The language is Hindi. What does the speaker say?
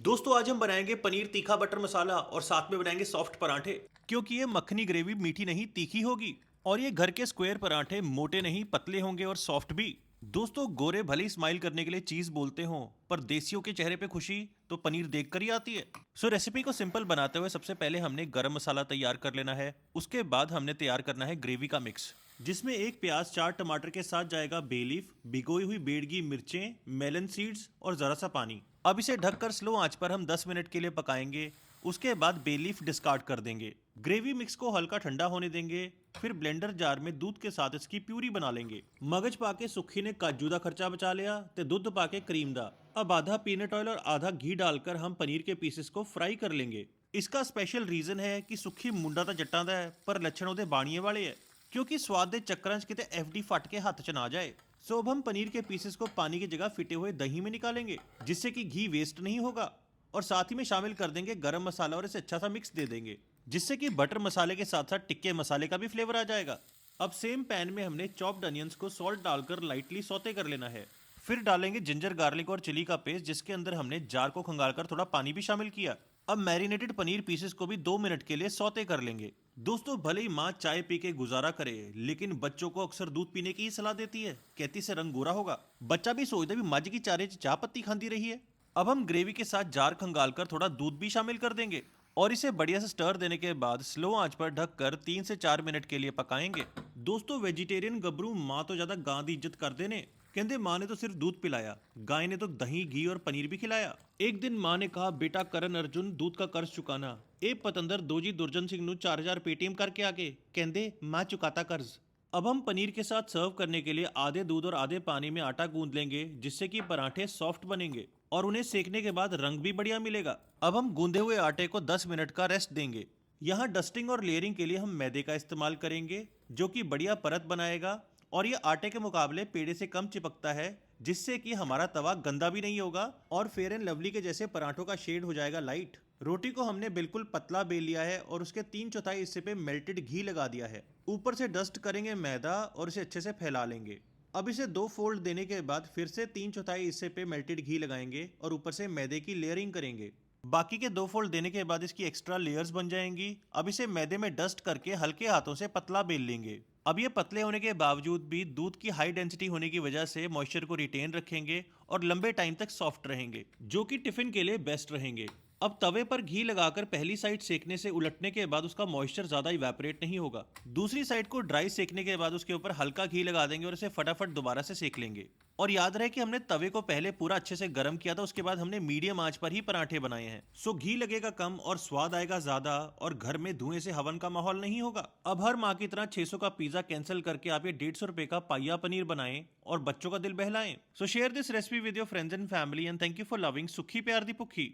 दोस्तों आज हम बनाएंगे पनीर तीखा बटर मसाला और साथ में बनाएंगे सॉफ्ट पराठे। क्योंकि ये मक्खनी ग्रेवी मीठी नहीं तीखी होगी और ये घर के स्क्वायर पराठे मोटे नहीं पतले होंगे और सॉफ्ट भी। दोस्तों गोरे भले ही स्माइल करने के लिए चीज बोलते हो पर देसियों के चेहरे पे खुशी तो पनीर देखकर ही आती है। रेसिपी को सिंपल बनाते हुए सबसे पहले हमने गरम मसाला तैयार कर लेना है। उसके बाद हमने तैयार करना है ग्रेवी का मिक्स, जिसमें एक प्याज 4 टमाटर के साथ जाएगा बे लीफ, भिगोई हुई बेडगी मिर्चें, मेलन सीड्स और जरा सा पानी। अब इसे ढककर स्लो आंच पर हम 10 मिनट के लिए पकाएंगे। उसके बाद बे लीफ डिस्कार्ड कर देंगे। ग्रेवी मिक्स को हल्का ठंडा होने देंगे। फिर ब्लेंडर जार में दूध के साथ इसकी प्यूरी बना लेंगे। मगज पाके सुखी ने काजू दा खर्चा बचा लिया ते दूध पाके क्रीम दा। अब आधा पीनट ऑयल और आधा घी डालकर हम पनीर के पीसेस को फ्राई कर लेंगे। इसका स्पेशल रीजन है कि सुखी मुंडा तो जट्टां दा है पर लक्षण ਉਹਦੇ ਬਾਣੀਏ वाले है, क्योंकि स्वाद ਦੇ ਚੱਕਰਾਂ 'ਚ किते एफडी फट के हाथ च ना जाए। अब हम पनीर के पीसेस को पानी की जगह फिटे हुए दही में निकालेंगे, जिससे कि घी वेस्ट नहीं होगा। और साथ ही में शामिल कर देंगे गरम मसाला और इसे अच्छा सा मिक्स दे देंगे, जिससे कि बटर मसाले के साथ साथ टिक्के मसाले का भी फ्लेवर आ जाएगा। अब सेम पैन में हमने चॉप्ड अनियंस को सॉल्ट डालकर लाइटली सौते कर लेना है। फिर डालेंगे जिंजर गार्लिक और चिली का पेस्ट, जिसके अंदर हमने जार को खंगालकर थोड़ा पानी भी शामिल किया। अब मैरिनेटेड पनीर पीसेस को भी 2 मिनट के लिए सौते कर लेंगे। दोस्तों भले ही माँ चाय पी के गुजारा करे, लेकिन बच्चों को अक्सर दूध पीने की ही सलाह देती है, कहती से रंग गोरा होगा। बच्चा भी सोचता भी मज की चारे च चाह पत्ती खाती रही है। अब हम ग्रेवी के साथ जार खंगाल कर थोड़ा दूध भी शामिल कर देंगे और इसे बढ़िया से स्टर देने के बाद स्लो आंच पर ढककर 3 से 4 मिनट के लिए पकाएंगे। दोस्तों वेजिटेरियन गबरू माँ तो ज्यादा गां की इज्जत करते ने। कहते माँ ने तो सिर्फ दूध पिलाया, गाय ने तो दही घी और पनीर भी खिलाया। एक दिन माँ ने कहा बेटा करण अर्जुन दूध का कर्ज चुकाना। ए पतंदर दोजी दुर्जन सिंह नु 4000 पेटीएम करके आके कहते माँ चुकाता कर्ज। अब हम पनीर के साथ सर्व करने के लिए आधे दूध और आधे पानी में आटा गूंद लेंगे, जिससे कि पराठे सॉफ्ट बनेंगे और उन्हें सेकने के बाद रंग भी बढ़िया मिलेगा। अब हम गूंदे हुए आटे को 10 मिनट का रेस्ट देंगे। यहाँ डस्टिंग और लेयरिंग के लिए हम मैदे का इस्तेमाल करेंगे, जो कि बढ़िया परत बनाएगा और ये आटे के मुकाबले पेड़े से कम चिपकता है, जिससे कि हमारा तवा गंदा भी नहीं होगा और फेयर एंड लवली के जैसे पराठों का शेड हो जाएगा लाइट। रोटी को हमने बिल्कुल पतला बेल लिया है और उसके 3/4 हिस्से पे मेल्टेड घी लगा दिया है। ऊपर से डस्ट करेंगे मैदा और इसे अच्छे से फैला लेंगे। अब इसे 2 फोल्ड देने के बाद फिर से 3/4 हिस्से पे मेल्टेड घी लगाएंगे और ऊपर से मैदे की लेयरिंग करेंगे। बाकी के 2 फोल्ड देने के बाद इसकी एक्स्ट्रा लेयर्स बन जाएंगी। अब इसे मैदे में डस्ट करके हल्के हाथों से पतला बेल लेंगे। अब ये पतले होने के बावजूद भी दूध की हाई डेंसिटी होने की वजह से मॉइस्चर को रिटेन रखेंगे और लंबे टाइम तक सॉफ्ट रहेंगे, जो कि टिफिन के लिए बेस्ट रहेंगे। अब तवे पर घी लगाकर पहली साइड सेकने से उलटने के बाद उसका मॉइस्चर ज्यादा इवेपोरेट नहीं होगा। दूसरी साइड को ड्राई सेकने के बाद उसके ऊपर हल्का घी लगा देंगे और इसे फटाफट दोबारा से सेक लेंगे। और याद रहे कि हमने तवे को पहले पूरा अच्छे से गर्म किया था, उसके बाद हमने मीडियम आंच पर ही पराठे बनाए हैं। घी लगेगा कम और स्वाद आएगा ज्यादा और घर में धुएं से हवन का माहौल नहीं होगा। अब हर माँ की तरह 600 का पिज्जा कैंसिल करके आप ये 150 रुपए का पाइया पनीर बनाएं और बच्चों का दिल बहलाएं। Share this recipe with your friends and family and thank you for loving सुखी प्यार दी भुखी।